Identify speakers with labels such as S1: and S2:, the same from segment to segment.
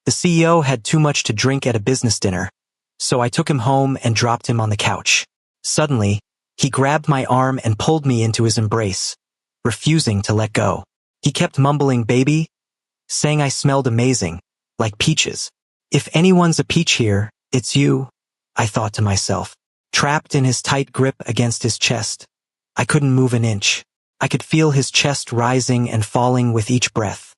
S1: The CEO had too much to drink at a business dinner, so I took him home and dropped him on the couch. Suddenly, he grabbed my arm and pulled me into his embrace, refusing to let go. He kept mumbling, "Baby," saying I smelled amazing, like peaches. If anyone's a peach here, it's you, I thought to myself. Trapped in his tight grip against his chest, I couldn't move an inch. I could feel his chest rising and falling with each breath.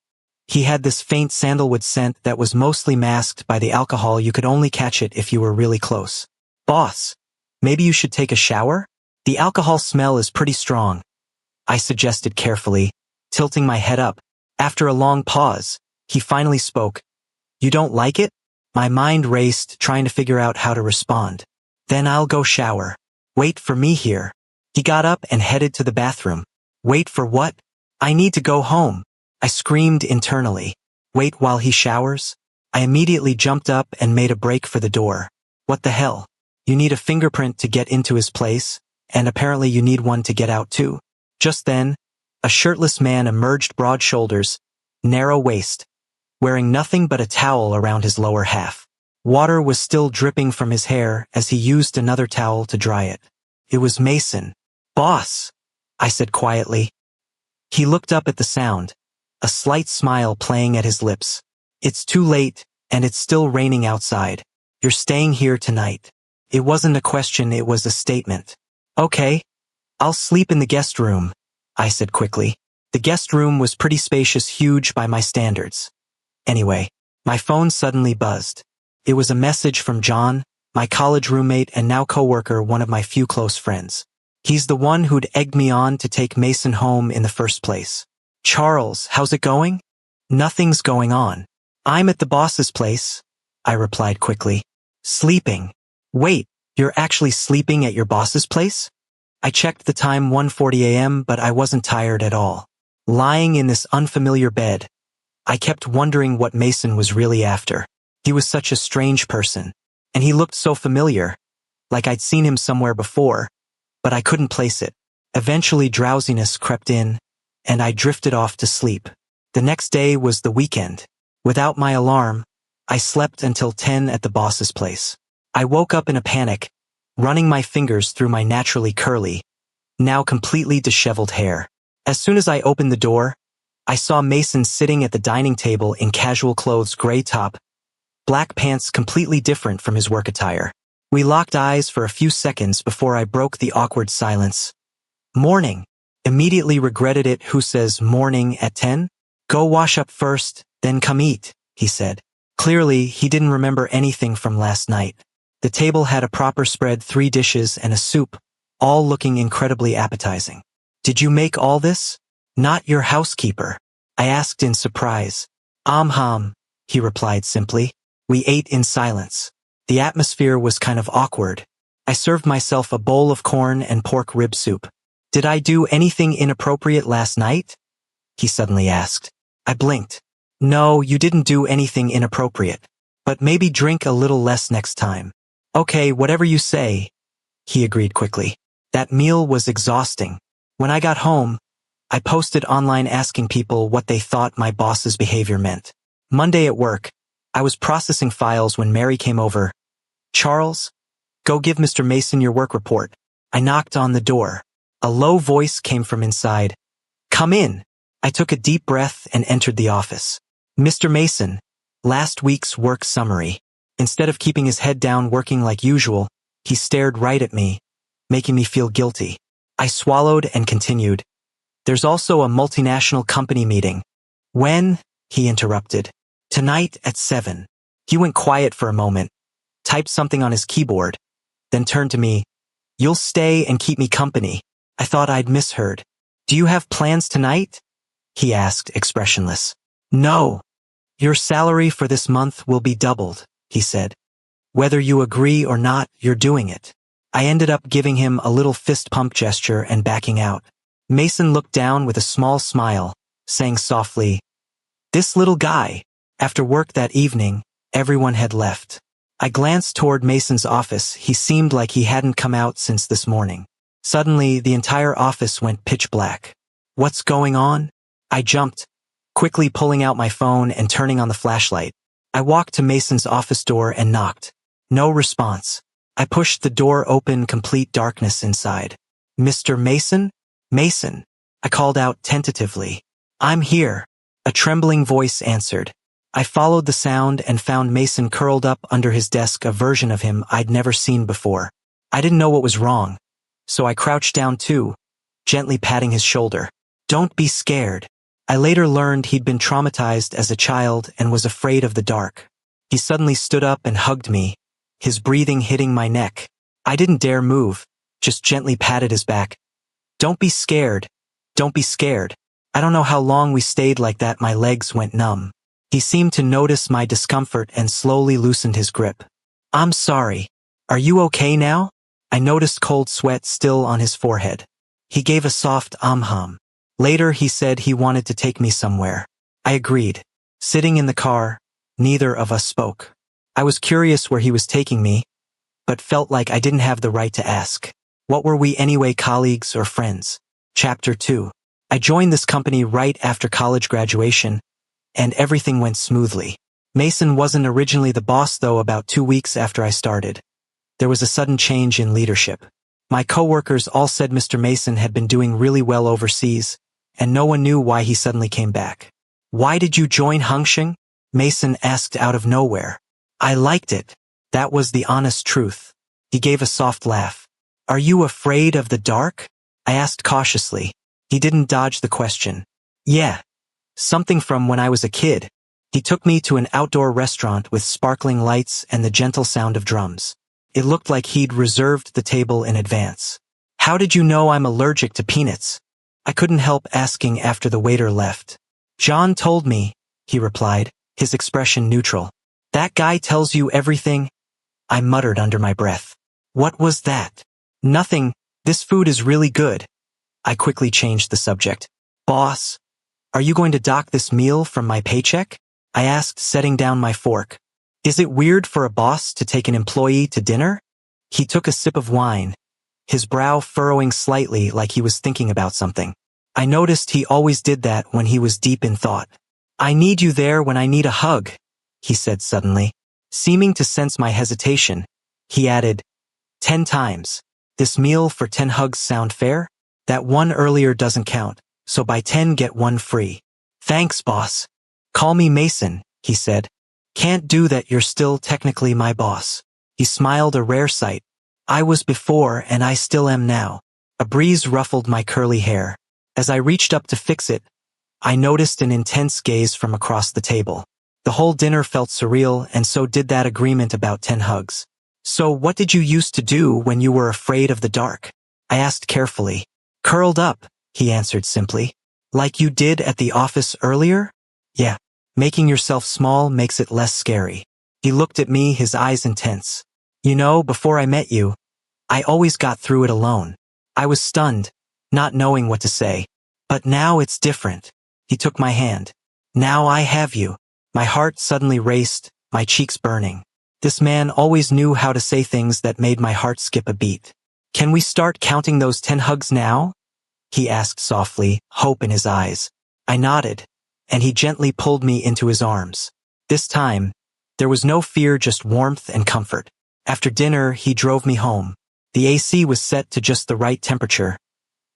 S1: He had this faint sandalwood scent that was mostly masked by the alcohol. You could only catch it if you were really close. "Boss, maybe you should take a shower? The alcohol smell is pretty strong," I suggested carefully, tilting my head up. After a long pause, he finally spoke. "You don't like it?" My mind raced, trying to figure out how to respond. "Then I'll go shower. Wait for me here." He got up and headed to the bathroom. "Wait for what? I need to go home," I screamed internally. "Wait while he showers?" I immediately jumped up and made a break for the door. "What the hell? You need a fingerprint to get into his place, and apparently you need one to get out too." Just then, a shirtless man emerged, broad shoulders, narrow waist, wearing nothing but a towel around his lower half. Water was still dripping from his hair as he used another towel to dry it. It was Mason. "Boss," I said quietly. He looked up at the sound, a slight smile playing at his lips. "It's too late, and it's still raining outside. You're staying here tonight." It wasn't a question, it was a statement. "Okay, I'll sleep in the guest room," I said quickly. The guest room was pretty spacious, huge by my standards. Anyway, my phone suddenly buzzed. It was a message from John, my college roommate and now coworker, one of my few close friends. He's the one who'd egged me on to take Mason home in the first place. "Charles, how's it going?" "Nothing's going on. I'm at the boss's place," I replied quickly. "Sleeping." "Wait, you're actually sleeping at your boss's place?" I checked the time, 1:40 a.m., but I wasn't tired at all. Lying in this unfamiliar bed, I kept wondering what Mason was really after. He was such a strange person, and he looked so familiar, like I'd seen him somewhere before, but I couldn't place it. Eventually drowsiness crept in, and I drifted off to sleep. The next day was the weekend. Without my alarm, I slept until 10 at the boss's place. I woke up in a panic, running my fingers through my naturally curly, now completely disheveled hair. As soon as I opened the door, I saw Mason sitting at the dining table in casual clothes, gray top, black pants, completely different from his work attire. We locked eyes for a few seconds before I broke the awkward silence. "Morning." Immediately regretted it. "Who says morning at 10? Go wash up first, then come eat," he said. Clearly, he didn't remember anything from last night. The table had a proper spread, 3 dishes and a soup, all looking incredibly appetizing. "Did you make all this?" "Not your housekeeper," I asked in surprise. He replied simply. We ate in silence. The atmosphere was kind of awkward. I served myself a bowl of corn and pork rib soup. "Did I do anything inappropriate last night?" he suddenly asked. I blinked. "No, you didn't do anything inappropriate. But maybe drink a little less next time." "Okay, whatever you say," he agreed quickly. That meal was exhausting. When I got home, I posted online asking people what they thought my boss's behavior meant. Monday at work, I was processing files when Mary came over. "Charles, go give Mr. Mason your work report." I knocked on the door. A low voice came from inside. "Come in." I took a deep breath and entered the office. "Mr. Mason, last week's work summary." Instead of keeping his head down working like usual, he stared right at me, making me feel guilty. I swallowed and continued. "There's also a multinational company meeting." "When?" he interrupted. "Tonight at 7. He went quiet for a moment, typed something on his keyboard, then turned to me. "You'll stay and keep me company." I thought I'd misheard. "Do you have plans tonight?" he asked, expressionless. "No. Your salary for this month will be doubled," he said. "Whether you agree or not, you're doing it." I ended up giving him a little fist pump gesture and backing out. Mason looked down with a small smile, saying softly, "This little guy." After work that evening, everyone had left. I glanced toward Mason's office. He seemed like he hadn't come out since this morning. Suddenly, the entire office went pitch black. "What's going on?" I jumped, quickly pulling out my phone and turning on the flashlight. I walked to Mason's office door and knocked. No response. I pushed the door open, complete darkness inside. Mr. Mason? Mason, I called out tentatively. I'm here. A trembling voice answered. I followed the sound and found Mason curled up under his desk, a version of him I'd never seen before. I didn't know what was wrong, so I crouched down too, gently patting his shoulder. Don't be scared. I later learned he'd been traumatized as a child and was afraid of the dark. He suddenly stood up and hugged me, his breathing hitting my neck. I didn't dare move, just gently patted his back. Don't be scared. Don't be scared. I don't know how long we stayed like that. My legs went numb. He seemed to notice my discomfort and slowly loosened his grip. I'm sorry. Are you okay now? I noticed cold sweat still on his forehead. He gave a soft hum. Later he said he wanted to take me somewhere. I agreed. Sitting in the car, neither of us spoke. I was curious where he was taking me, but felt like I didn't have the right to ask. What were we anyway, colleagues or friends? Chapter 2. I joined this company right after college graduation, and everything went smoothly. Mason wasn't originally the boss though. About 2 weeks after I started, there was a sudden change in leadership. My coworkers all said Mr. Mason had been doing really well overseas, and no one knew why he suddenly came back. Why did you join Hongsheng? Mason asked out of nowhere. I liked it. That was the honest truth. He gave a soft laugh. Are you afraid of the dark? I asked cautiously. He didn't dodge the question. Yeah. Something from when I was a kid. He took me to an outdoor restaurant with sparkling lights and the gentle sound of drums. It looked like he'd reserved the table in advance. How did you know I'm allergic to peanuts? I couldn't help asking after the waiter left. John told me, he replied, his expression neutral. That guy tells you everything? I muttered under my breath. What was that? Nothing. This food is really good. I quickly changed the subject. Boss, are you going to dock this meal from my paycheck? I asked, setting down my fork. Is it weird for a boss to take an employee to dinner? He took a sip of wine, his brow furrowing slightly like he was thinking about something. I noticed he always did that when he was deep in thought. I need you there when I need a hug, he said suddenly. Seeming to sense my hesitation, he added, 10 times. This meal for 10 hugs sound fair? That one earlier doesn't count, so buy 10 get 1 free. Thanks, boss. Call me Mason, he said. Can't do that, you're still technically my boss. He smiled, a rare sight. I was before and I still am now. A breeze ruffled my curly hair. As I reached up to fix it, I noticed an intense gaze from across the table. The whole dinner felt surreal, and so did that agreement about 10 hugs. So what did you used to do when you were afraid of the dark? I asked carefully. Curled up, he answered simply. Like you did at the office earlier? Yeah. Making yourself small makes it less scary. He looked at me, his eyes intense. You know, before I met you, I always got through it alone. I was stunned, not knowing what to say. But now it's different. He took my hand. Now I have you. My heart suddenly raced, my cheeks burning. This man always knew how to say things that made my heart skip a beat. Can we start counting those 10 hugs now? He asked softly, hope in his eyes. I nodded, and he gently pulled me into his arms. This time, there was no fear, just warmth and comfort. After dinner, he drove me home. The AC was set to just the right temperature,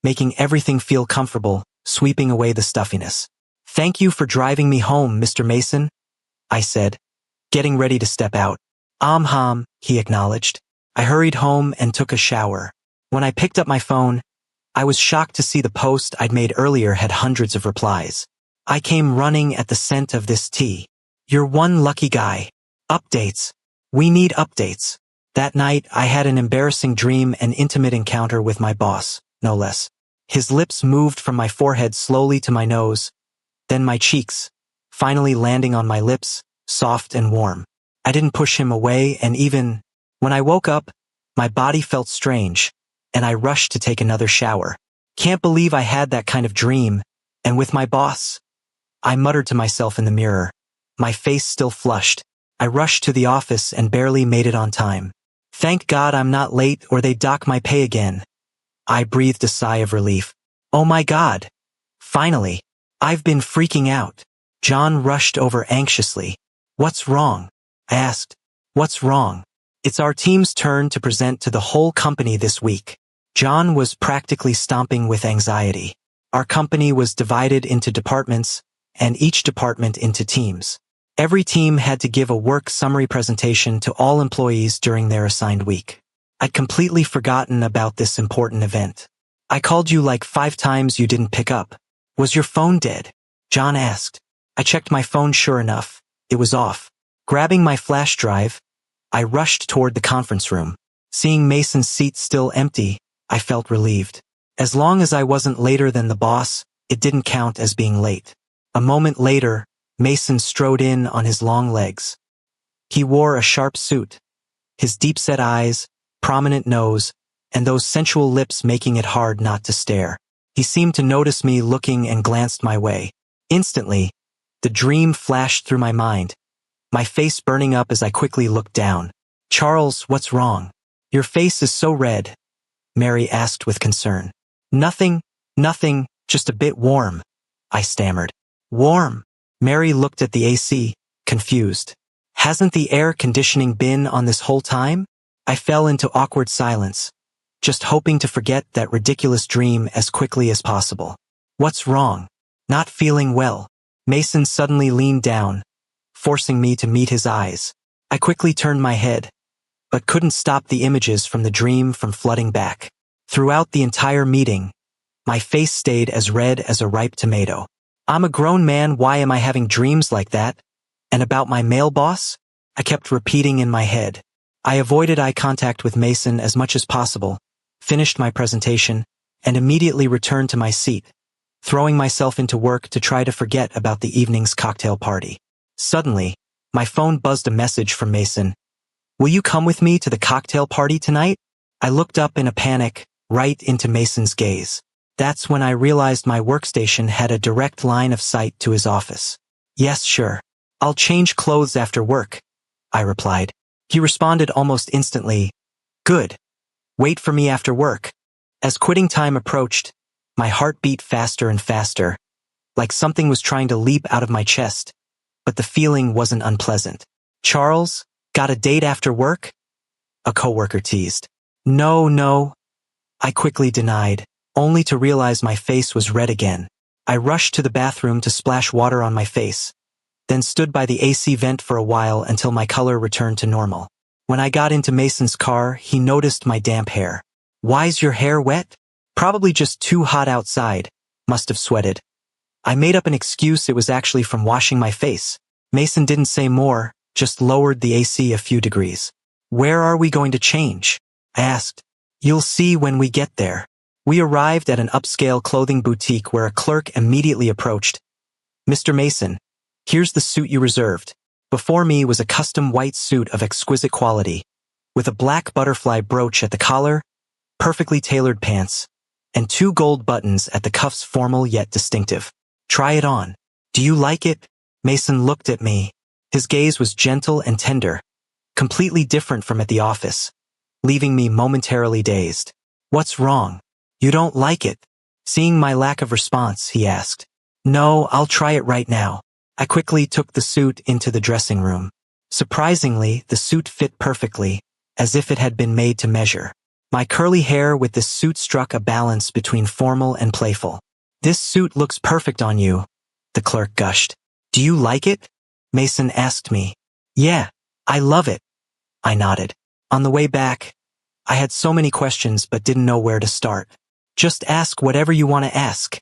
S1: making everything feel comfortable, sweeping away the stuffiness. Thank you for driving me home, Mr. Mason, I said, getting ready to step out. He acknowledged. I hurried home and took a shower. When I picked up my phone, I was shocked to see the post I'd made earlier had hundreds of replies. I came running at the scent of this tea. You're one lucky guy. Updates. We need updates. That night, I had an embarrassing dream, an intimate encounter with my boss, no less. His lips moved from my forehead slowly to my nose, then my cheeks, finally landing on my lips, soft and warm. I didn't push him away, and even when I woke up, my body felt strange, and I rushed to take another shower. Can't believe I had that kind of dream, and with my boss. I muttered to myself in the mirror, my face still flushed. I rushed to the office and barely made it on time. Thank God I'm not late or they'd dock my pay again. I breathed a sigh of relief. Oh my God. Finally. I've been freaking out. John rushed over anxiously. What's wrong? I asked. What's wrong? It's our team's turn to present to the whole company this week. John was practically stomping with anxiety. Our company was divided into departments, and each department into teams. Every team had to give a work summary presentation to all employees during their assigned week. I'd completely forgotten about this important event. I called you like 5 times, you didn't pick up. Was your phone dead? John asked. I checked my phone, sure enough, it was off. Grabbing my flash drive, I rushed toward the conference room. Seeing Mason's seat still empty, I felt relieved. As long as I wasn't later than the boss, it didn't count as being late. A moment later, Mason strode in on his long legs. He wore a sharp suit, his deep-set eyes, prominent nose, and those sensual lips making it hard not to stare. He seemed to notice me looking and glanced my way. Instantly, the dream flashed through my mind, my face burning up as I quickly looked down. Charles, what's wrong? Your face is so red, Mary asked with concern. Nothing, just a bit warm, I stammered. Warm? Mary looked at the AC, confused. Hasn't the air conditioning been on this whole time? I fell into awkward silence, just hoping to forget that ridiculous dream as quickly as possible. What's wrong? Not feeling well. Mason suddenly leaned down, forcing me to meet his eyes. I quickly turned my head, but couldn't stop the images from the dream from flooding back. Throughout the entire meeting, my face stayed as red as a ripe tomato. I'm a grown man, why am I having dreams like that? And about my male boss? I kept repeating in my head. I avoided eye contact with Mason as much as possible, finished my presentation, and immediately returned to my seat, throwing myself into work to try to forget about the evening's cocktail party. Suddenly, my phone buzzed a message from Mason. Will you come with me to the cocktail party tonight? I looked up in a panic, right into Mason's gaze. That's when I realized my workstation had a direct line of sight to his office. Yes, sure. I'll change clothes after work, I replied. He responded almost instantly. Good. Wait for me after work. As quitting time approached, my heart beat faster and faster, like something was trying to leap out of my chest, but the feeling wasn't unpleasant. Charles, got a date after work? A coworker teased. No, I quickly denied, only to realize my face was red again. I rushed to the bathroom to splash water on my face, then stood by the AC vent for a while until my color returned to normal. When I got into Mason's car, he noticed my damp hair. Why's your hair wet? Probably just too hot outside. Must have sweated. I made up an excuse, it was actually from washing my face. Mason didn't say more, just lowered the AC a few degrees. Where are we going to change? I asked. You'll see when we get there. We arrived at an upscale clothing boutique where a clerk immediately approached. Mr. Mason, here's the suit you reserved. Before me was a custom white suit of exquisite quality, with a black butterfly brooch at the collar, perfectly tailored pants, and 2 gold buttons at the cuffs, formal yet distinctive. Try it on. Do you like it? Mason looked at me. His gaze was gentle and tender, completely different from at the office, leaving me momentarily dazed. What's wrong? You don't like it? Seeing my lack of response, he asked. No, I'll try it right now. I quickly took the suit into the dressing room. Surprisingly, the suit fit perfectly, as if it had been made to measure. My curly hair with this suit struck a balance between formal and playful. This suit looks perfect on you, the clerk gushed. Do you like it? Mason asked me. Yeah, I love it. I nodded. On the way back, I had so many questions but didn't know where to start. Just ask whatever you want to ask,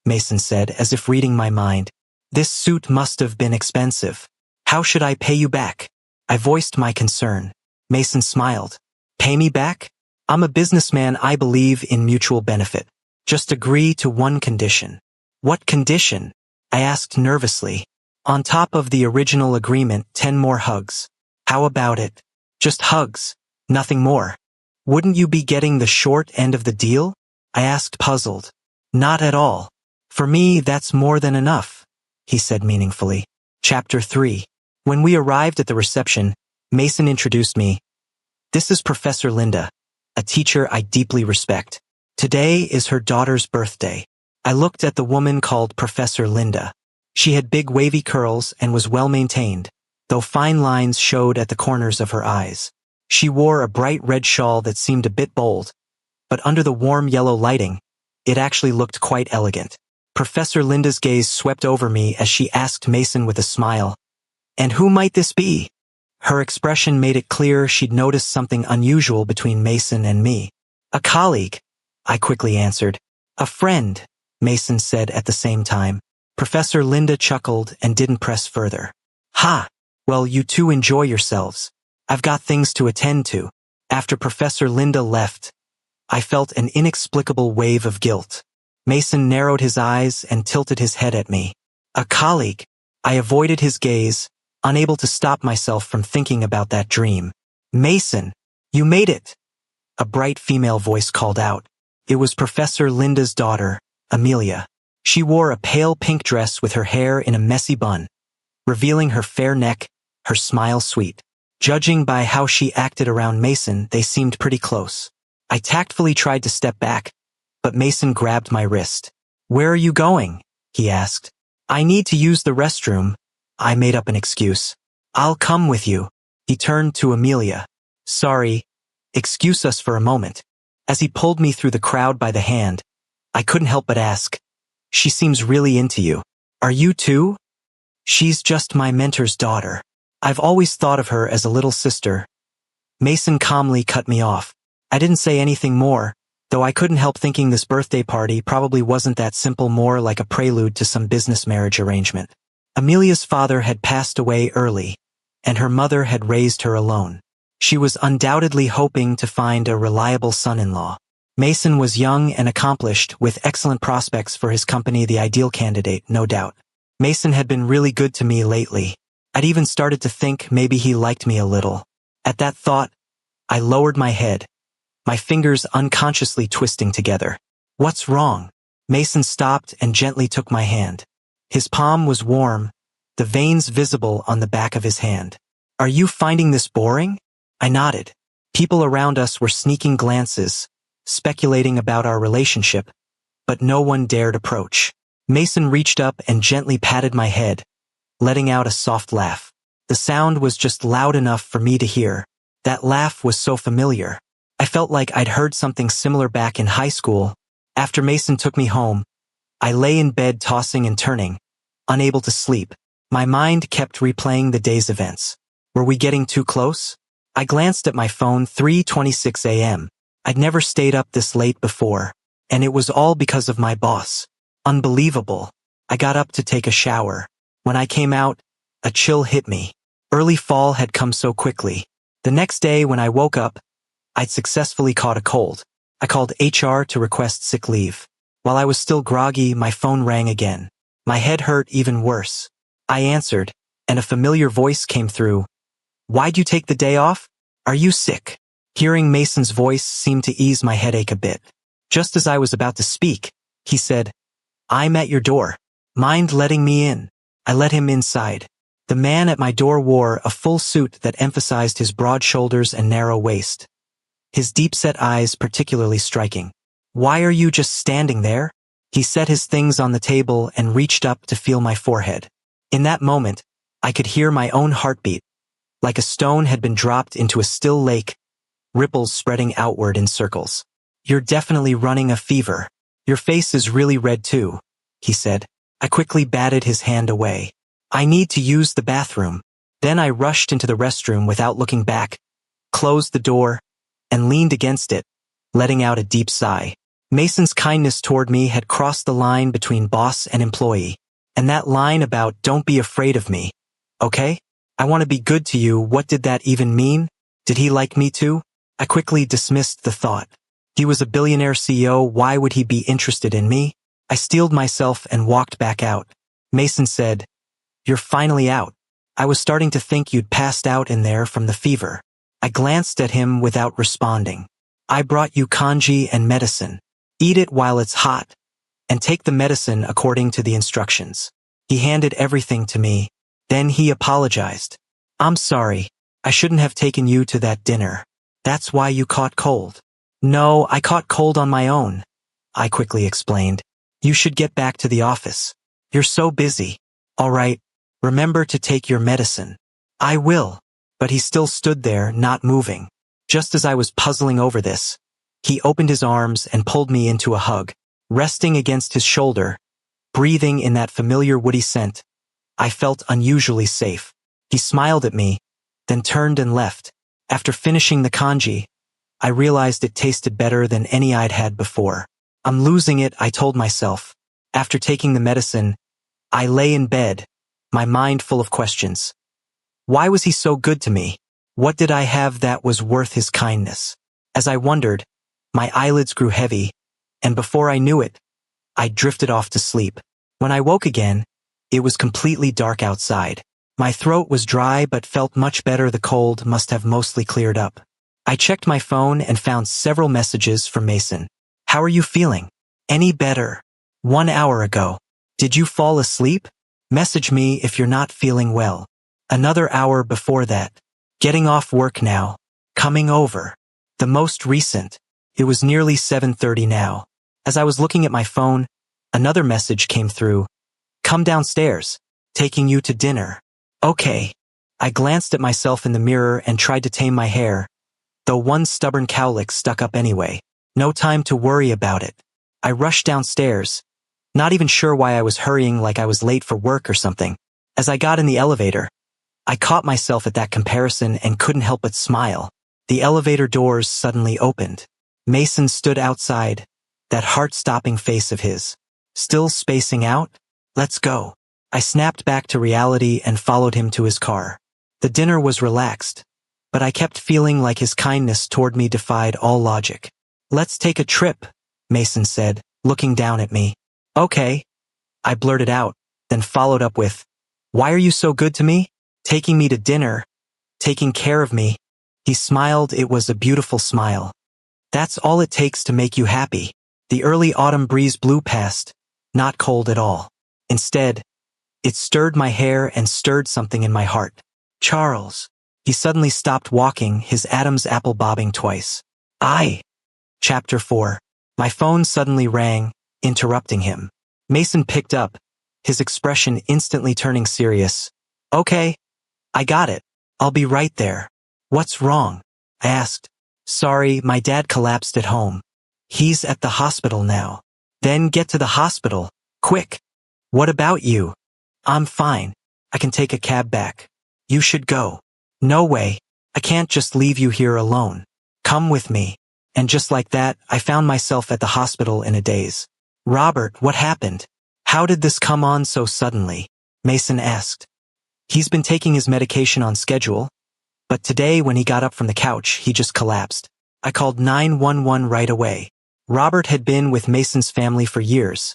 S1: Mason said, as if reading my mind. This suit must have been expensive. How should I pay you back? I voiced my concern. Mason smiled. Pay me back? I'm a businessman, I believe in mutual benefit. Just agree to one condition. What condition? I asked nervously. On top of the original agreement, 10 more hugs. How about it? Just hugs, nothing more. Wouldn't you be getting the short end of the deal? I asked, puzzled. Not at all. For me, that's more than enough, he said meaningfully. Chapter 3. When we arrived at the reception, Mason introduced me. This is Professor Linda, a teacher I deeply respect. Today is her daughter's birthday. I looked at the woman called Professor Linda. She had big wavy curls and was well maintained, though fine lines showed at the corners of her eyes. She wore a bright red shawl that seemed a bit bold, but under the warm yellow lighting, it actually looked quite elegant. Professor Linda's gaze swept over me as she asked Mason with a smile, "And who might this be?" Her expression made it clear she'd noticed something unusual between Mason and me. "A colleague," I quickly answered. "A friend," Mason said at the same time. Professor Linda chuckled and didn't press further. "Ha! Well, you two enjoy yourselves. I've got things to attend to." After Professor Linda left, I felt an inexplicable wave of guilt. Mason narrowed his eyes and tilted his head at me. "A colleague." I avoided his gaze, unable to stop myself from thinking about that dream. "Mason, you made it!" A bright female voice called out. It was Professor Linda's daughter, Amelia. She wore a pale pink dress with her hair in a messy bun, revealing her fair neck, her smile sweet. Judging by how she acted around Mason, they seemed pretty close. I tactfully tried to step back, but Mason grabbed my wrist. "Where are you going?" he asked. "I need to use the restroom." I made up an excuse. "I'll come with you." He turned to Amelia. "Sorry, excuse us for a moment." As he pulled me through the crowd by the hand, I couldn't help but ask, "She seems really into you. Are you too?" "She's just my mentor's daughter. I've always thought of her as a little sister." Mason calmly cut me off. I didn't say anything more, though I couldn't help thinking this birthday party probably wasn't that simple, more like a prelude to some business marriage arrangement. Amelia's father had passed away early, and her mother had raised her alone. She was undoubtedly hoping to find a reliable son-in-law. Mason was young and accomplished, with excellent prospects for his company, the ideal candidate, no doubt. Mason had been really good to me lately. I'd even started to think maybe he liked me a little. At that thought, I lowered my head, my fingers unconsciously twisting together. "What's wrong?" Mason stopped and gently took my hand. His palm was warm, the veins visible on the back of his hand. "Are you finding this boring?" I nodded. People around us were sneaking glances, speculating about our relationship, but no one dared approach. Mason reached up and gently patted my head, letting out a soft laugh. The sound was just loud enough for me to hear. That laugh was so familiar. I felt like I'd heard something similar back in high school. After Mason took me home, I lay in bed tossing and turning, unable to sleep. My mind kept replaying the day's events. Were we getting too close? I glanced at my phone, 3:26 a.m. I'd never stayed up this late before, and it was all because of my boss. Unbelievable. I got up to take a shower. When I came out, a chill hit me. Early fall had come so quickly. The next day when I woke up, I'd successfully caught a cold. I called HR to request sick leave. While I was still groggy, my phone rang again. My head hurt even worse. I answered, and a familiar voice came through. "Why'd you take the day off? Are you sick?" Hearing Mason's voice seemed to ease my headache a bit. Just as I was about to speak, he said, "I'm at your door. Mind letting me in?" I let him inside. The man at my door wore a full suit that emphasized his broad shoulders and narrow waist, his deep-set eyes particularly striking. "Why are you just standing there?" He set his things on the table and reached up to feel my forehead. In that moment, I could hear my own heartbeat, like a stone had been dropped into a still lake, ripples spreading outward in circles. "You're definitely running a fever. Your face is really red too," he said. I quickly batted his hand away. "I need to use the bathroom." Then I rushed into the restroom without looking back, closed the door, and leaned against it, letting out a deep sigh. Mason's kindness toward me had crossed the line between boss and employee. And that line about "don't be afraid of me, okay? I want to be good to you," what did that even mean? Did he like me too? I quickly dismissed the thought. He was a billionaire CEO, why would he be interested in me? I steeled myself and walked back out. Mason said, "You're finally out. I was starting to think you'd passed out in there from the fever." I glanced at him without responding. "I brought you congee and medicine. Eat it while it's hot, and take the medicine according to the instructions." He handed everything to me. Then he apologized. "I'm sorry. I shouldn't have taken you to that dinner. That's why you caught cold." "No, I caught cold on my own," I quickly explained. "You should get back to the office. You're so busy." "All right. Remember to take your medicine." I will. But he still stood there, not moving. Just as I was puzzling over this, he opened his arms and pulled me into a hug. Resting against his shoulder, breathing in that familiar woody scent, I felt unusually safe. He smiled at me, then turned and left. After finishing the congee, I realized it tasted better than any I'd had before. I'm losing it, I told myself. After taking the medicine, I lay in bed, my mind full of questions. Why was he so good to me? What did I have that was worth his kindness? As I wondered, my eyelids grew heavy, and before I knew it, I drifted off to sleep. When I woke again, it was completely dark outside. My throat was dry but felt much better. The cold must have mostly cleared up. I checked my phone and found several messages from Mason. How are you feeling? Any better? 1 hour ago. Did you fall asleep? Message me if you're not feeling well. Another hour before that. Getting off work now. Coming over. The most recent. It was nearly 7:30 now. As I was looking at my phone, another message came through. Come downstairs. Taking you to dinner. Okay. I glanced at myself in the mirror and tried to tame my hair, though one stubborn cowlick stuck up anyway. No time to worry about it. I rushed downstairs, not even sure why I was hurrying, like I was late for work or something. As I got in the elevator, I caught myself at that comparison and couldn't help but smile. The elevator doors suddenly opened. Mason stood outside, that heart-stopping face of his. Still spacing out? Let's go. I snapped back to reality and followed him to his car. The dinner was relaxed, but I kept feeling like his kindness toward me defied all logic. Let's take a trip, Mason said, looking down at me. Okay, I blurted out, then followed up with, why are you so good to me? Taking me to dinner, taking care of me. He smiled. It was a beautiful smile. That's all it takes to make you happy. The early autumn breeze blew past, not cold at all. Instead, it stirred my hair and stirred something in my heart. Charles. He suddenly stopped walking, his Adam's apple bobbing twice. Chapter 4. My phone suddenly rang, interrupting him. Mason picked up, his expression instantly turning serious. Okay. I got it. I'll be right there. What's wrong? I asked. Sorry, my dad collapsed at home. He's at the hospital now. Then get to the hospital, quick. What about you? I'm fine. I can take a cab back. You should go. No way. I can't just leave you here alone. Come with me. And just like that, I found myself at the hospital in a daze. Robert, what happened? How did this come on so suddenly? Mason asked. He's been taking his medication on schedule, but today when he got up from the couch, he just collapsed. I called 911 right away. Robert had been with Mason's family for years,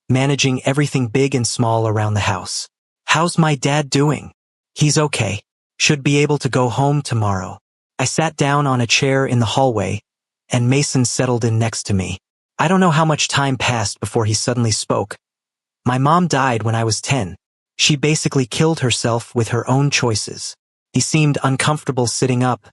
S1: managing everything big and small around the house. How's my dad doing? He's okay. Should be able to go home tomorrow. I sat down on a chair in the hallway, and Mason settled in next to me. I don't know how much time passed before he suddenly spoke. My mom died when I was 10. She basically killed herself with her own choices. He seemed uncomfortable sitting up,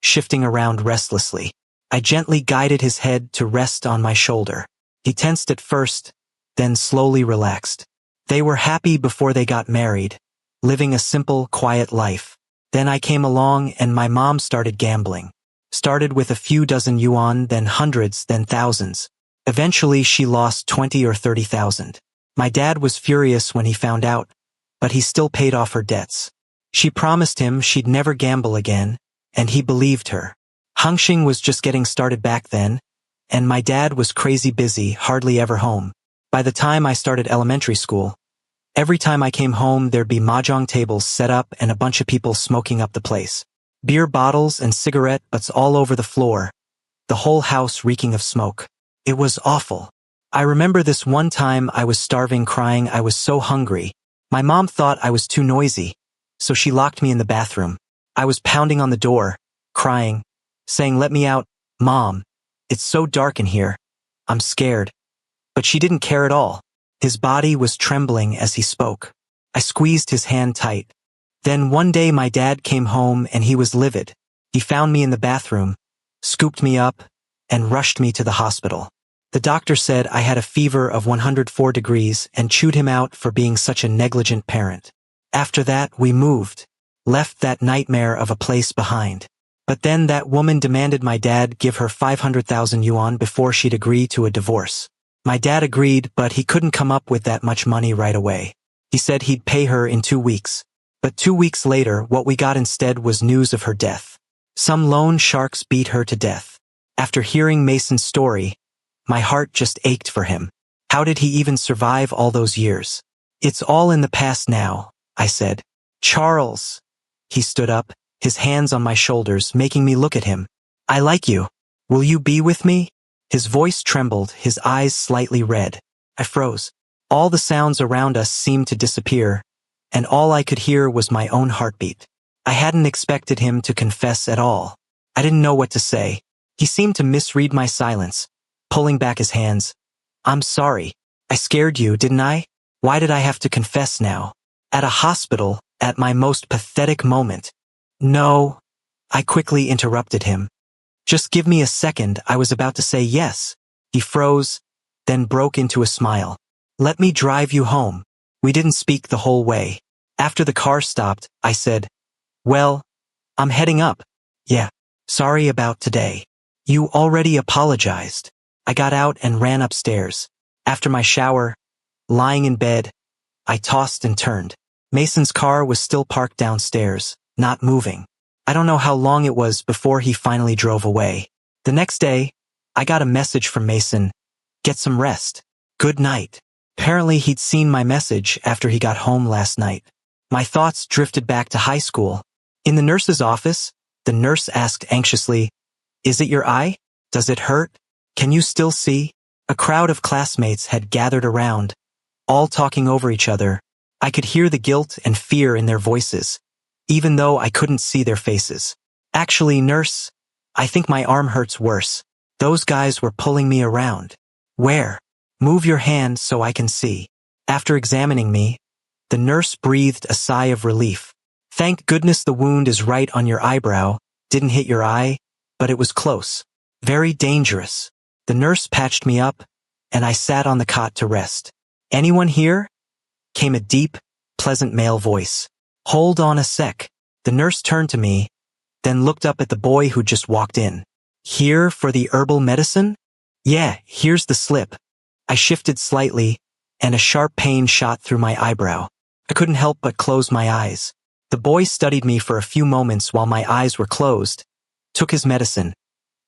S1: shifting around restlessly. I gently guided his head to rest on my shoulder. He tensed at first, then slowly relaxed. They were happy before they got married, living a simple, quiet life. Then I came along and my mom started gambling. Started with a few dozen yuan, then hundreds, then thousands. Eventually she lost 20 or 30,000. My dad was furious when he found out, but he still paid off her debts. She promised him she'd never gamble again, and he believed her. Hengxing was just getting started back then, and my dad was crazy busy, hardly ever home. By the time I started elementary school, every time I came home there'd be mahjong tables set up and a bunch of people smoking up the place. Beer bottles and cigarette butts all over the floor, the whole house reeking of smoke. It was awful. I remember this one time I was starving, crying, I was so hungry. My mom thought I was too noisy, so she locked me in the bathroom. I was pounding on the door, crying, saying, let me out, Mom. It's so dark in here. I'm scared. But she didn't care at all. His body was trembling as he spoke. I squeezed his hand tight. Then one day my dad came home and he was livid. He found me in the bathroom, scooped me up, and rushed me to the hospital. The doctor said I had a fever of 104 degrees and chewed him out for being such a negligent parent. After that, we moved, left that nightmare of a place behind. But then that woman demanded my dad give her 500,000 yuan before she'd agree to a divorce. My dad agreed, but he couldn't come up with that much money right away. He said he'd pay her in 2 weeks. But 2 weeks later, what we got instead was news of her death. Some loan sharks beat her to death. After hearing Mason's story, my heart just ached for him. How did he even survive all those years? It's all in the past now, I said. Charles. He stood up, his hands on my shoulders, making me look at him. I like you. Will you be with me? His voice trembled, his eyes slightly red. I froze. All the sounds around us seemed to disappear, and all I could hear was my own heartbeat. I hadn't expected him to confess at all. I didn't know what to say. He seemed to misread my silence, pulling back his hands. I'm sorry. I scared you, didn't I? Why did I have to confess now? At a hospital, at my most pathetic moment. No. I quickly interrupted him. Just give me a second, I was about to say yes. He froze, then broke into a smile. Let me drive you home. We didn't speak the whole way. After the car stopped, I said, well, I'm heading up. Yeah. Sorry about today. You already apologized. I got out and ran upstairs. After my shower, lying in bed, I tossed and turned. Mason's car was still parked downstairs, not moving. I don't know how long it was before he finally drove away. The next day, I got a message from Mason. Get some rest. Good night. Apparently he'd seen my message after he got home last night. My thoughts drifted back to high school. In the nurse's office, the nurse asked anxiously, Is it your eye? Does it hurt? Can you still see? A crowd of classmates had gathered around, all talking over each other. I could hear the guilt and fear in their voices, even though I couldn't see their faces. Actually, nurse, I think my arm hurts worse. Those guys were pulling me around. Where? Move your hand so I can see. After examining me, the nurse breathed a sigh of relief. Thank goodness the wound is right on your eyebrow, didn't hit your eye, but it was close. Very dangerous. The nurse patched me up, and I sat on the cot to rest. Anyone here? Came a deep, pleasant male voice. Hold on a sec. The nurse turned to me, then looked up at the boy who just walked in. Here for the herbal medicine? Yeah, here's the slip. I shifted slightly, and a sharp pain shot through my eyebrow. I couldn't help but close my eyes. The boy studied me for a few moments while my eyes were closed, took his medicine,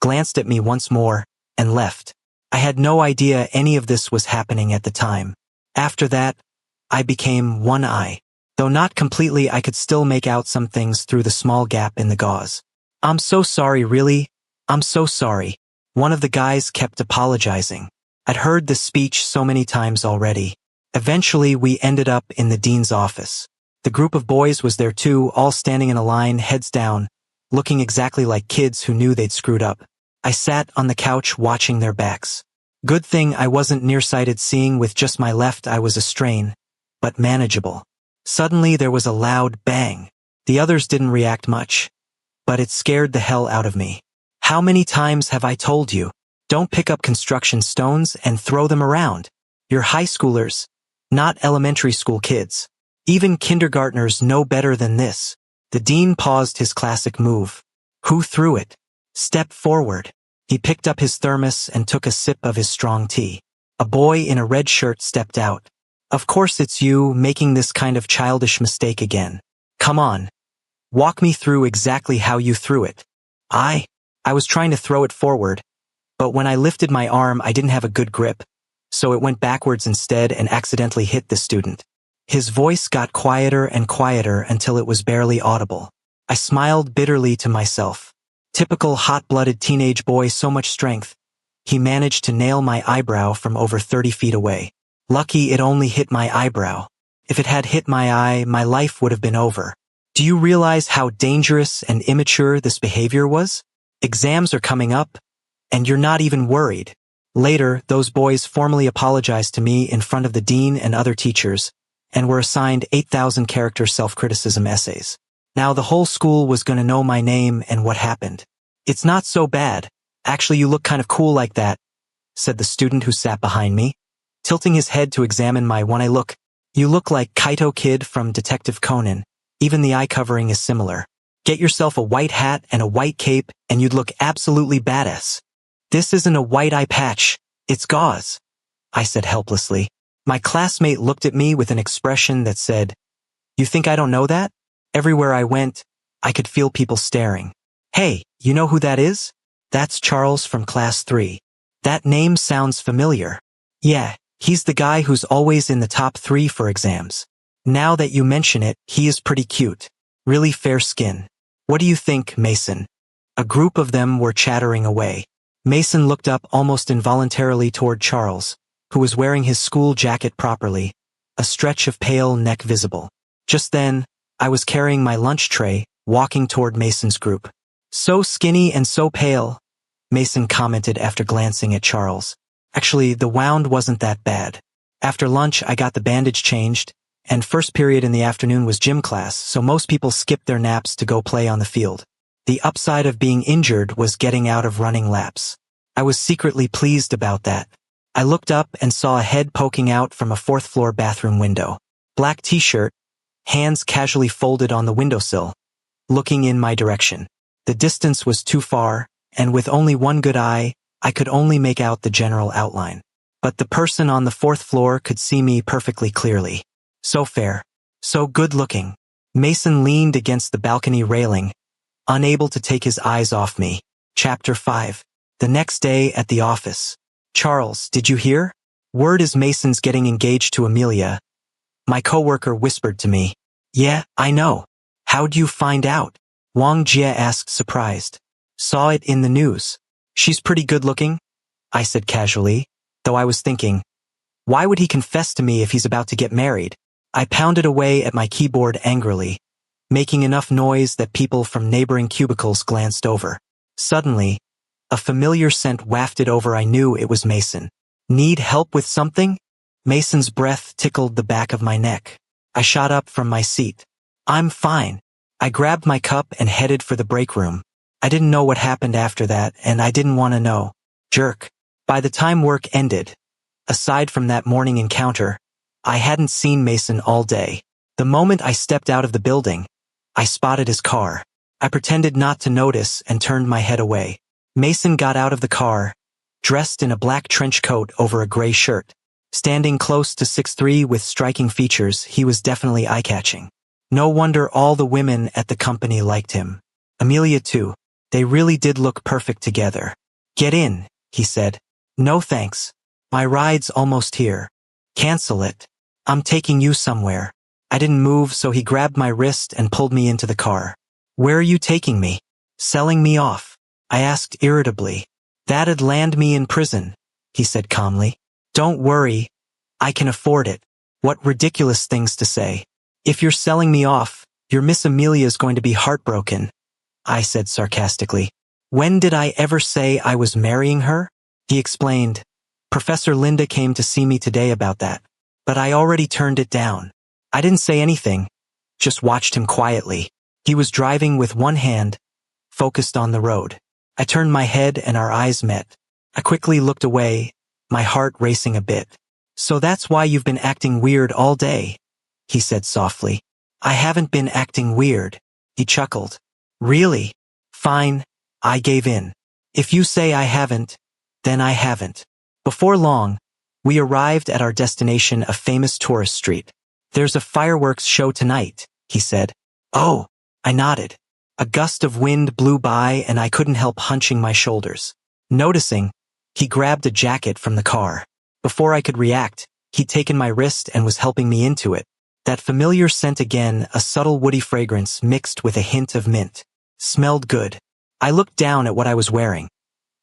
S1: glanced at me once more, and left. I had no idea any of this was happening at the time. After that, I became one eye. Though not completely, I could still make out some things through the small gap in the gauze. I'm so sorry, really. I'm so sorry. One of the guys kept apologizing. I'd heard this speech so many times already. Eventually, we ended up in the dean's office. The group of boys was there too, all standing in a line, heads down, looking exactly like kids who knew they'd screwed up. I sat on the couch watching their backs. Good thing I wasn't nearsighted, seeing with just my left eye was a strain, but manageable. Suddenly there was a loud bang. The others didn't react much, but it scared the hell out of me. How many times have I told you? Don't pick up construction stones and throw them around. You're high schoolers, not elementary school kids. Even kindergartners know better than this. The dean paused his classic move. Who threw it? Step forward. He picked up his thermos and took a sip of his strong tea. A boy in a red shirt stepped out. Of course it's you, making this kind of childish mistake again. Come on. Walk me through exactly how you threw it. I was trying to throw it forward, but when I lifted my arm I didn't have a good grip, so it went backwards instead and accidentally hit the student. His voice got quieter and quieter until it was barely audible. I smiled bitterly to myself. Typical hot-blooded teenage boy, so much strength. He managed to nail my eyebrow from over 30 feet away. Lucky it only hit my eyebrow. If it had hit my eye, my life would have been over. Do you realize how dangerous and immature this behavior was? Exams are coming up, and you're not even worried. Later, those boys formally apologized to me in front of the dean and other teachers, and were assigned 8,000-character self-criticism essays. Now the whole school was going to know my name and what happened. It's not so bad. Actually, you look kind of cool like that, said the student who sat behind me, tilting his head to examine my one eye. Look, you look like Kaito Kid from Detective Conan. Even the eye covering is similar. Get yourself a white hat and a white cape and you'd look absolutely badass. This isn't a white eye patch, it's gauze, I said helplessly. My classmate looked at me with an expression that said, "You think I don't know that?" Everywhere I went, I could feel people staring. "Hey, you know who that is? That's Charles from class 3. That name sounds familiar." "Yeah, he's the guy who's always in the top 3 for exams. Now that you mention it, he is pretty cute. Really fair skin. What do you think, Mason?" A group of them were chattering away. Mason looked up almost involuntarily toward Charles, who was wearing his school jacket properly, a stretch of pale neck visible. Just then, I was carrying my lunch tray, walking toward Mason's group. "So skinny and so pale," Mason commented after glancing at Charles. "Actually, the wound wasn't that bad. After lunch, I got the bandage changed, and first period in the afternoon was gym class, so most people skipped their naps to go play on the field. The upside of being injured was getting out of running laps. I was secretly pleased about that. I looked up and saw a head poking out from a 4th-floor bathroom window. Black t-shirt, hands casually folded on the windowsill, looking in my direction. The distance was too far, and with only one good eye, I could only make out the general outline. But the person on the 4th floor could see me perfectly clearly. So fair. So good-looking. Mason leaned against the balcony railing, unable to take his eyes off me. Chapter 5. The next day at the office. "Charles, did you hear? Word is Mason's getting engaged to Amelia," my coworker whispered to me. "Yeah, I know. How'd you find out?" Wang Jie asked, surprised. "Saw it in the news. She's pretty good-looking," I said casually, though I was thinking, why would he confess to me if he's about to get married? I pounded away at my keyboard angrily, making enough noise that people from neighboring cubicles glanced over. Suddenly, a familiar scent wafted over. I knew it was Mason. "Need help with something?" Mason's breath tickled the back of my neck. I shot up from my seat. "I'm fine." I grabbed my cup and headed for the break room. I didn't know what happened after that, and I didn't want to know. Jerk. By the time work ended, aside from that morning encounter, I hadn't seen Mason all day. The moment I stepped out of the building, I spotted his car. I pretended not to notice and turned my head away. Mason got out of the car, dressed in a black trench coat over a gray shirt. Standing close to 6'3" with striking features, he was definitely eye-catching. No wonder all the women at the company liked him. Amelia too. They really did look perfect together. "Get in," he said. "No thanks. My ride's almost here." "Cancel it. I'm taking you somewhere." I didn't move, so he grabbed my wrist and pulled me into the car. "Where are you taking me?" "Selling me off," I asked irritably. "That'd land me in prison," he said calmly. "Don't worry. I can afford it." What ridiculous things to say. "If you're selling me off, your Miss Amelia's going to be heartbroken," I said sarcastically. "When did I ever say I was marrying her?" He explained. "Professor Linda came to see me today about that. But I already turned it down." I didn't say anything, just watched him quietly. He was driving with one hand, focused on the road. I turned my head and our eyes met. I quickly looked away, my heart racing a bit. "So that's why you've been acting weird all day," he said softly. "I haven't been acting weird," he chuckled. "Really? Fine," I gave in. "If you say I haven't, then I haven't." Before long, we arrived at our destination, a famous tourist street. "There's a fireworks show tonight," he said. "Oh," I nodded. A gust of wind blew by and I couldn't help hunching my shoulders. Noticing, he grabbed a jacket from the car. Before I could react, he'd taken my wrist and was helping me into it. That familiar scent again, a subtle woody fragrance mixed with a hint of mint. Smelled good. I looked down at what I was wearing.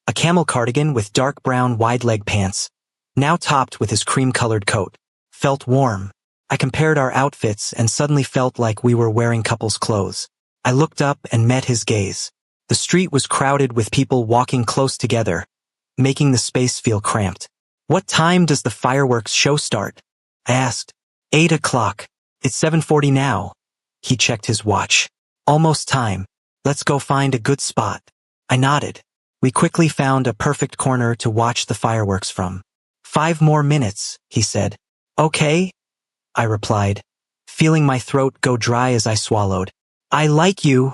S1: A camel cardigan with dark brown wide-leg pants, now topped with his cream-colored coat. Felt warm. I compared our outfits and suddenly felt like we were wearing couples' clothes. I looked up and met his gaze. The street was crowded with people walking close together, making the space feel cramped. "What time does the fireworks show start?" I asked. 8 o'clock. It's 7:40 now. He checked his watch. "Almost time. Let's go find a good spot." I nodded. We quickly found a perfect corner to watch the fireworks from. 5 more minutes, he said. "Okay," I replied, feeling my throat go dry as I swallowed. I like you.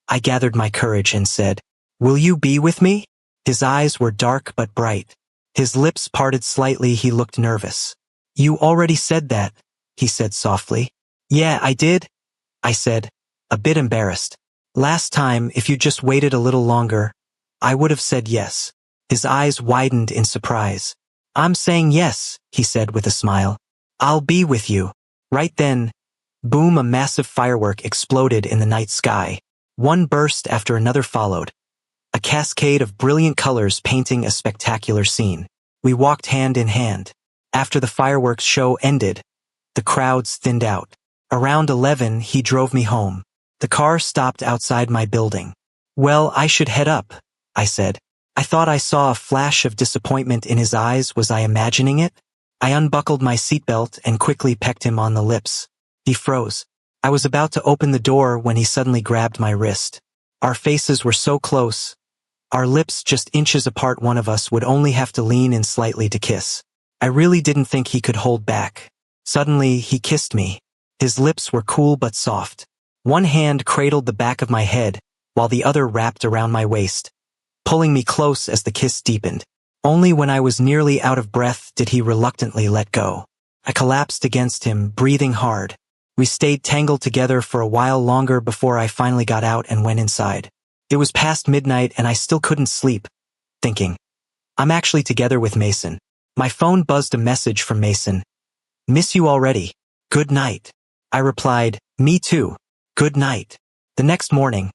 S1: I gathered my courage and said, will you be with me? His eyes were dark but bright. His lips parted slightly. He looked nervous. You already said that, he said softly. Yeah, I did, I said, a bit embarrassed. Last time, if you just waited a little longer, I would have said yes. His eyes widened in surprise. I'm saying yes, he said with a smile. I'll be with you. Right then, boom, a massive firework exploded in the night sky. One burst after another followed. A cascade of brilliant colors painting a spectacular scene. We walked hand in hand. After the fireworks show ended, the crowds thinned out. Around 11, he drove me home. The car stopped outside my building. Well, I should head up, I said. I thought I saw a flash of disappointment in his eyes. Was I imagining it? I unbuckled my seatbelt and quickly pecked him on the lips. He froze. I was about to open the door when he suddenly grabbed my wrist. Our faces were so close. Our lips just inches apart. One of us would only have to lean in slightly to kiss. I really didn't think he could hold back. Suddenly, he kissed me. His lips were cool but soft. One hand cradled the back of my head, while the other wrapped around my waist, pulling me close as the kiss deepened. Only when I was nearly out of breath did he reluctantly let go. I collapsed against him, breathing hard. We stayed tangled together for a while longer before I finally got out and went inside. It was past midnight and I still couldn't sleep, thinking, I'm actually together with Mason. My phone buzzed a message from Mason. Miss you already. Good night. I replied, me too. Good night. The next morning,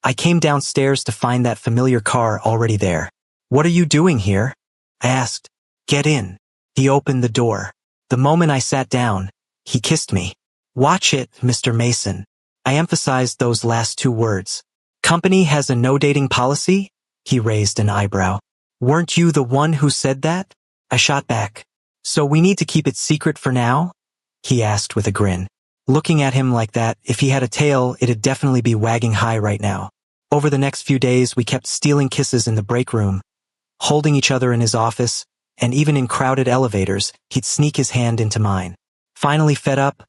S1: I came downstairs to find that familiar car already there. What are you doing here? I asked. Get in. He opened the door. The moment I sat down, he kissed me. Watch it, Mr. Mason. I emphasized those last two words. Company has a no dating policy? He raised an eyebrow. Weren't you the one who said that? I shot back. So we need to keep it secret for now? He asked with a grin. Looking at him like that, if he had a tail, it'd definitely be wagging high right now. Over the next few days, we kept stealing kisses in the break room, holding each other in his office, and even in crowded elevators, he'd sneak his hand into mine. Finally fed up,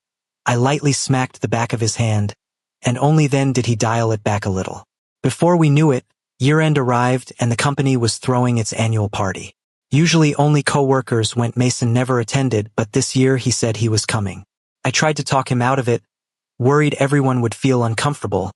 S1: I lightly smacked the back of his hand, and only then did he dial it back a little. Before we knew it, year-end arrived and the company was throwing its annual party. Usually only co-workers went. Mason never attended, but this year he said he was coming. I tried to talk him out of it, worried everyone would feel uncomfortable,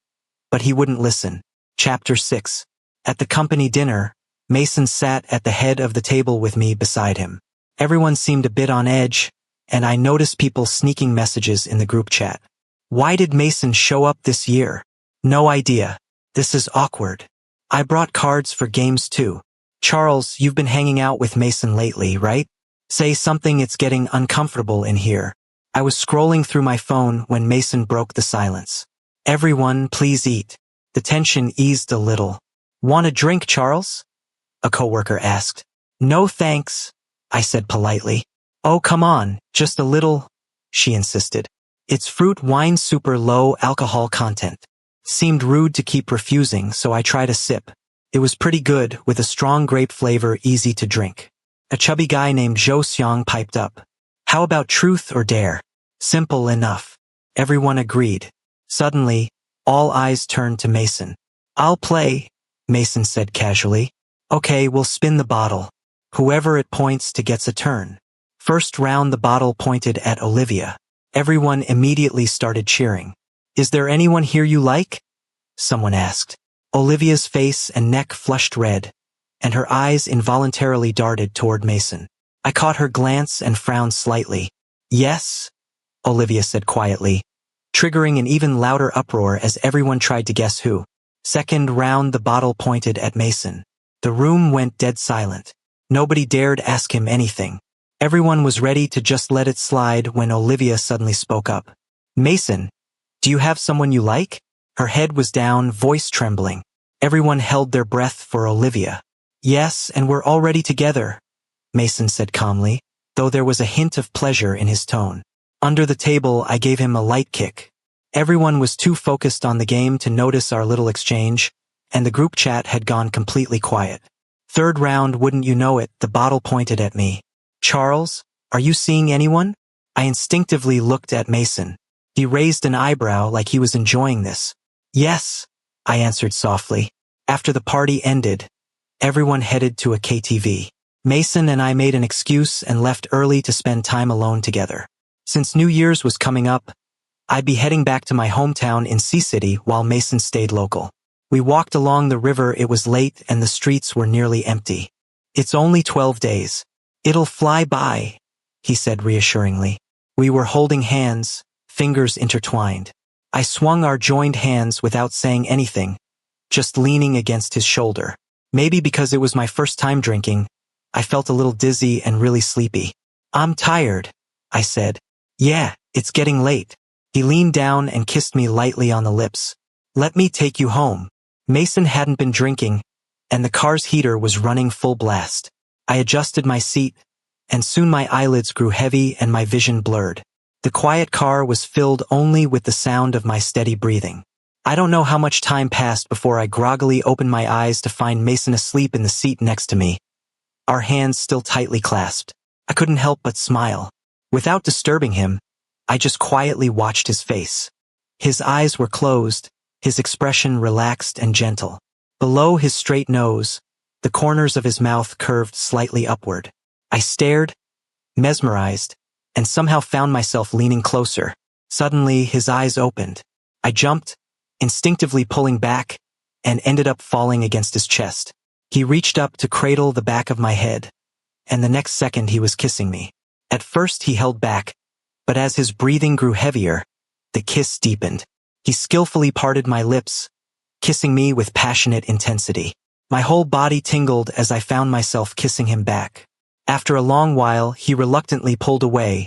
S1: but he wouldn't listen. Chapter 6. At the company dinner, Mason sat at the head of the table with me beside him. Everyone seemed a bit on edge, and I noticed people sneaking messages in the group chat. Why did Mason show up this year? No idea. This is awkward. I brought cards for games too. Charles, you've been hanging out with Mason lately, right? Say something, it's getting uncomfortable in here. I was scrolling through my phone when Mason broke the silence. Everyone, please eat. The tension eased a little. Want a drink, Charles? A coworker asked. No thanks, I said politely. Oh, come on, just a little, she insisted. It's fruit wine, super low alcohol content. Seemed rude to keep refusing, so I tried a sip. It was pretty good, with a strong grape flavor, easy to drink. A chubby guy named Zhou Xiang piped up. How about truth or dare? Simple enough. Everyone agreed. Suddenly, all eyes turned to Mason. I'll play, Mason said casually. Okay, we'll spin the bottle. Whoever it points to gets a turn. First round, the bottle pointed at Olivia. Everyone immediately started cheering. Is there anyone here you like? Someone asked. Olivia's face and neck flushed red, and her eyes involuntarily darted toward Mason. I caught her glance and frowned slightly. Yes, Olivia said quietly, triggering an even louder uproar as everyone tried to guess who. Second round, the bottle pointed at Mason. The room went dead silent. Nobody dared ask him anything. Everyone was ready to just let it slide when Olivia suddenly spoke up. Mason, do you have someone you like? Her head was down, voice trembling. Everyone held their breath for Olivia. Yes, and we're already together, Mason said calmly, though there was a hint of pleasure in his tone. Under the table, I gave him a light kick. Everyone was too focused on the game to notice our little exchange, and the group chat had gone completely quiet. Third round, wouldn't you know it, the bottle pointed at me. Charles, are you seeing anyone? I instinctively looked at Mason. He raised an eyebrow like he was enjoying this. Yes, I answered softly. After the party ended, everyone headed to a KTV. Mason and I made an excuse and left early to spend time alone together. Since New Year's was coming up, I'd be heading back to my hometown in Sea City while Mason stayed local. We walked along the river. It was late and the streets were nearly empty. It's only 12 days. It'll fly by, he said reassuringly. We were holding hands, fingers intertwined. I swung our joined hands without saying anything, just leaning against his shoulder. Maybe because it was my first time drinking, I felt a little dizzy and really sleepy. I'm tired, I said. Yeah, it's getting late. He leaned down and kissed me lightly on the lips. Let me take you home. Mason hadn't been drinking, and the car's heater was running full blast. I adjusted my seat, and soon my eyelids grew heavy and my vision blurred. The quiet car was filled only with the sound of my steady breathing. I don't know how much time passed before I groggily opened my eyes to find Mason asleep in the seat next to me, our hands still tightly clasped. I couldn't help but smile. Without disturbing him, I just quietly watched his face. His eyes were closed, his expression relaxed and gentle. Below his straight nose, the corners of his mouth curved slightly upward. I stared, mesmerized, and somehow found myself leaning closer. Suddenly, his eyes opened. I jumped, instinctively pulling back, and ended up falling against his chest. He reached up to cradle the back of my head, and the next second he was kissing me. At first he held back, but as his breathing grew heavier, the kiss deepened. He skillfully parted my lips, kissing me with passionate intensity. My whole body tingled as I found myself kissing him back. After a long while, he reluctantly pulled away,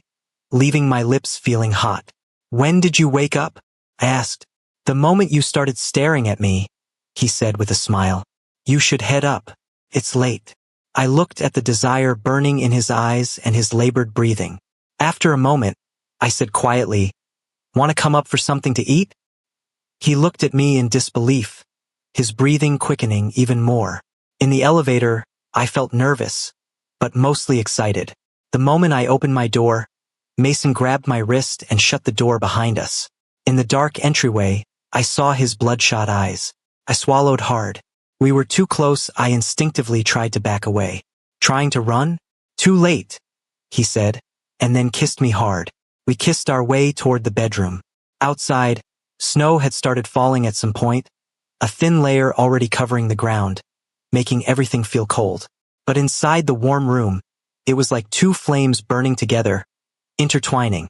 S1: leaving my lips feeling hot. When did you wake up? I asked. The moment you started staring at me, he said with a smile. You should head up. It's late. I looked at the desire burning in his eyes and his labored breathing. After a moment, I said quietly, Want to come up for something to eat? He looked at me in disbelief, his breathing quickening even more. In the elevator, I felt nervous, but mostly excited. The moment I opened my door, Mason grabbed my wrist and shut the door behind us. In the dark entryway, I saw his bloodshot eyes. I swallowed hard. We were too close. I instinctively tried to back away. Trying to run? Too late, he said, and then kissed me hard. We kissed our way toward the bedroom. Outside, snow had started falling at some point, a thin layer already covering the ground, making everything feel cold. But inside the warm room, it was like two flames burning together, intertwining,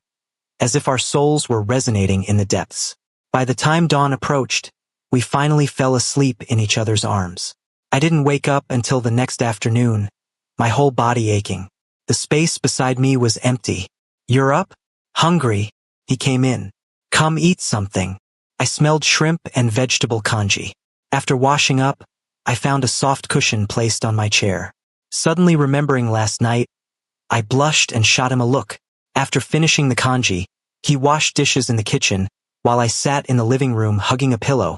S1: as if our souls were resonating in the depths. By the time dawn approached, we finally fell asleep in each other's arms. I didn't wake up until the next afternoon, my whole body aching. The space beside me was empty. You're up? Hungry? He came in. Come eat something. I smelled shrimp and vegetable congee. After washing up, I found a soft cushion placed on my chair. Suddenly remembering last night, I blushed and shot him a look. After finishing the congee, he washed dishes in the kitchen, while I sat in the living room hugging a pillow,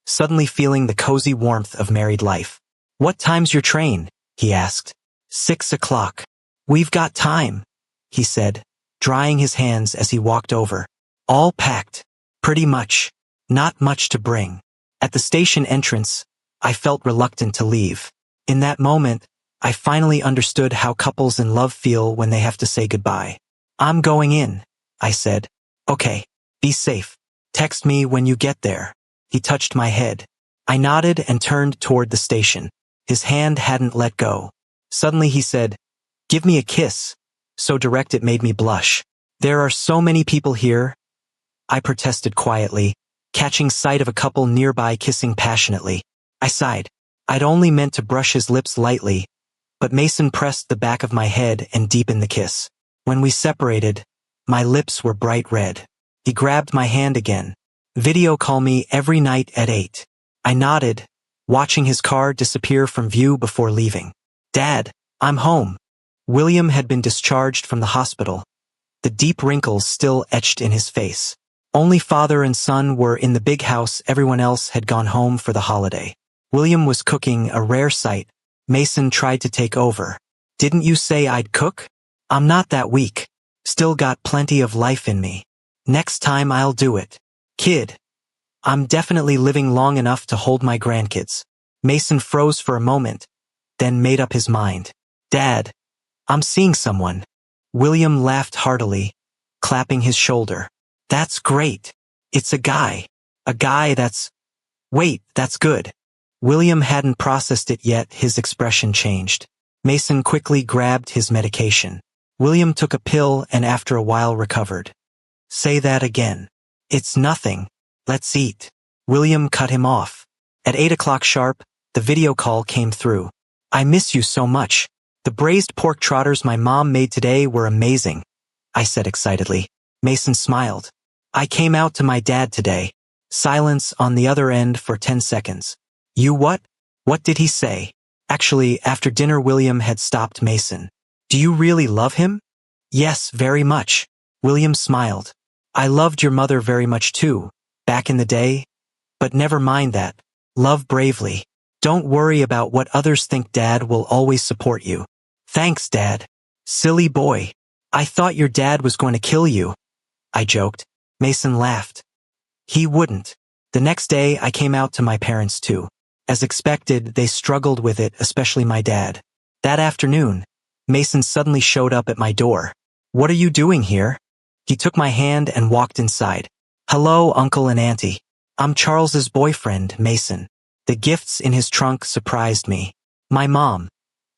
S1: suddenly feeling the cozy warmth of married life. What time's your train? He asked. 6 o'clock. We've got time, he said, drying his hands as he walked over. All packed. Pretty much. Not much to bring. At the station entrance, I felt reluctant to leave. In that moment, I finally understood how couples in love feel when they have to say goodbye. I'm going in, I said. Okay, be safe. Text me when you get there. He touched my head. I nodded and turned toward the station. His hand hadn't let go. Suddenly he said, Give me a kiss. So direct it made me blush. There are so many people here, I protested quietly, catching sight of a couple nearby kissing passionately. I sighed. I'd only meant to brush his lips lightly, but Mason pressed the back of my head and deepened the kiss. When we separated, my lips were bright red. He grabbed my hand again. Video call me every night at 8. I nodded, watching his car disappear from view before leaving. Dad, I'm home. William had been discharged from the hospital, the deep wrinkles still etched in his face. Only father and son were in the big house. Everyone else had gone home for the holiday. William was cooking, a rare sight. Mason tried to take over. Didn't you say I'd cook? I'm not that weak. Still got plenty of life in me. Next time I'll do it. Kid, I'm definitely living long enough to hold my grandkids. Mason froze for a moment, then made up his mind. Dad, I'm seeing someone. William laughed heartily, clapping his shoulder. That's great. It's a guy. A guy that's... Wait, that's good. William hadn't processed it yet, his expression changed. Mason quickly grabbed his medication. William took a pill and after a while recovered. Say that again. It's nothing. Let's eat. William cut him off. At 8 o'clock sharp, the video call came through. I miss you so much. The braised pork trotters my mom made today were amazing, I said excitedly. Mason smiled. I came out to my dad today. Silence on the other end for 10 seconds. You what? What did he say? Actually, after dinner William had stopped Mason. Do you really love him? Yes, very much. William smiled. I loved your mother very much too, back in the day. But never mind that. Love bravely. Don't worry about what others think. Dad will always support you. Thanks, Dad. Silly boy. I thought your dad was going to kill you. I joked. Mason laughed. He wouldn't. The next day I came out to my parents too. As expected, they struggled with it, especially my dad. That afternoon, Mason suddenly showed up at my door. What are you doing here? He took my hand and walked inside. Hello, Uncle and Auntie. I'm Charles's boyfriend, Mason. The gifts in his trunk surprised me. My mom,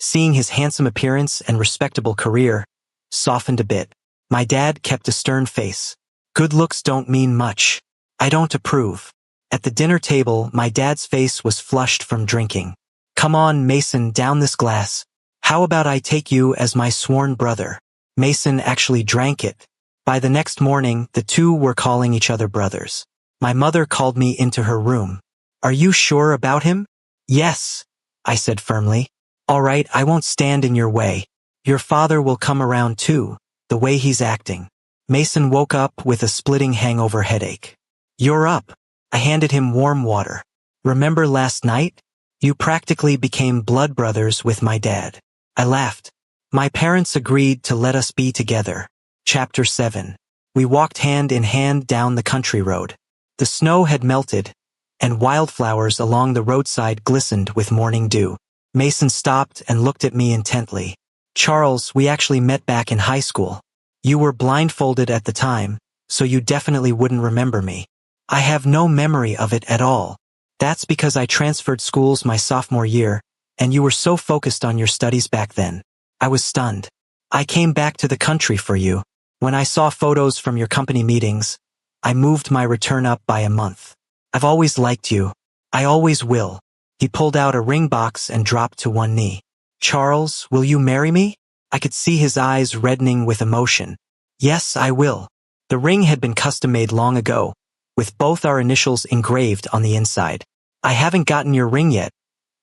S1: seeing his handsome appearance and respectable career, softened a bit. My dad kept a stern face. Good looks don't mean much. I don't approve. At the dinner table, my dad's face was flushed from drinking. Come on, Mason, down this glass. How about I take you as my sworn brother? Mason actually drank it. By the next morning, the two were calling each other brothers. My mother called me into her room. Are you sure about him? Yes, I said firmly. All right, I won't stand in your way. Your father will come around too, the way he's acting. Mason woke up with a splitting hangover headache. You're up. I handed him warm water. Remember last night? You practically became blood brothers with my dad. I laughed. My parents agreed to let us be together. Chapter 7. We walked hand in hand down the country road. The snow had melted, and wildflowers along the roadside glistened with morning dew. Mason stopped and looked at me intently. Charles, we actually met back in high school. You were blindfolded at the time, so you definitely wouldn't remember me. I have no memory of it at all. That's because I transferred schools my sophomore year, and you were so focused on your studies back then. I was stunned. I came back to the country for you. When I saw photos from your company meetings, I moved my return up by a month. I've always liked you. I always will. He pulled out a ring box and dropped to one knee. Charles, will you marry me? I could see his eyes reddening with emotion. Yes, I will. The ring had been custom-made long ago, with both our initials engraved on the inside. I haven't gotten your ring yet,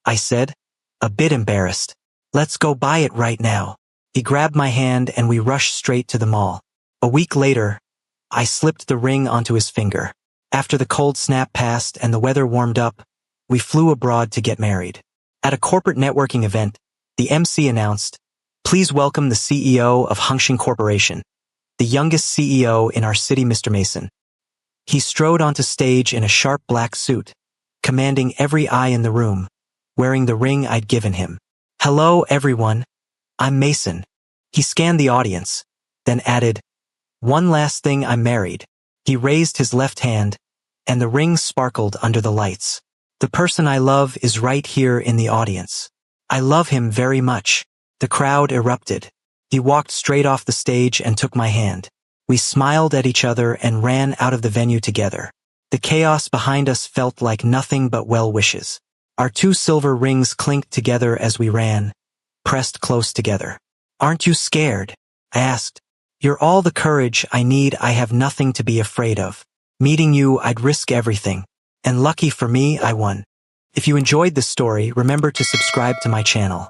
S1: I said, a bit embarrassed. Let's go buy it right now. He grabbed my hand and we rushed straight to the mall. A week later, I slipped the ring onto his finger. After the cold snap passed and the weather warmed up, we flew abroad to get married. At a corporate networking event, the MC announced, "Please welcome the CEO of Hongxin Corporation, the youngest CEO in our city, Mr. Mason." He strode onto stage in a sharp black suit, commanding every eye in the room, wearing the ring I'd given him. Hello, everyone. I'm Mason. He scanned the audience, then added, one last thing, I'm married. He raised his left hand, and the ring sparkled under the lights. The person I love is right here in the audience. I love him very much. The crowd erupted. He walked straight off the stage and took my hand. We smiled at each other and ran out of the venue together. The chaos behind us felt like nothing but well wishes. Our two silver rings clinked together as we ran, pressed close together. Aren't you scared? I asked. You're all the courage I need. I have nothing to be afraid of. Meeting you, I'd risk everything. And lucky for me, I won. If you enjoyed this story, remember to subscribe to my channel.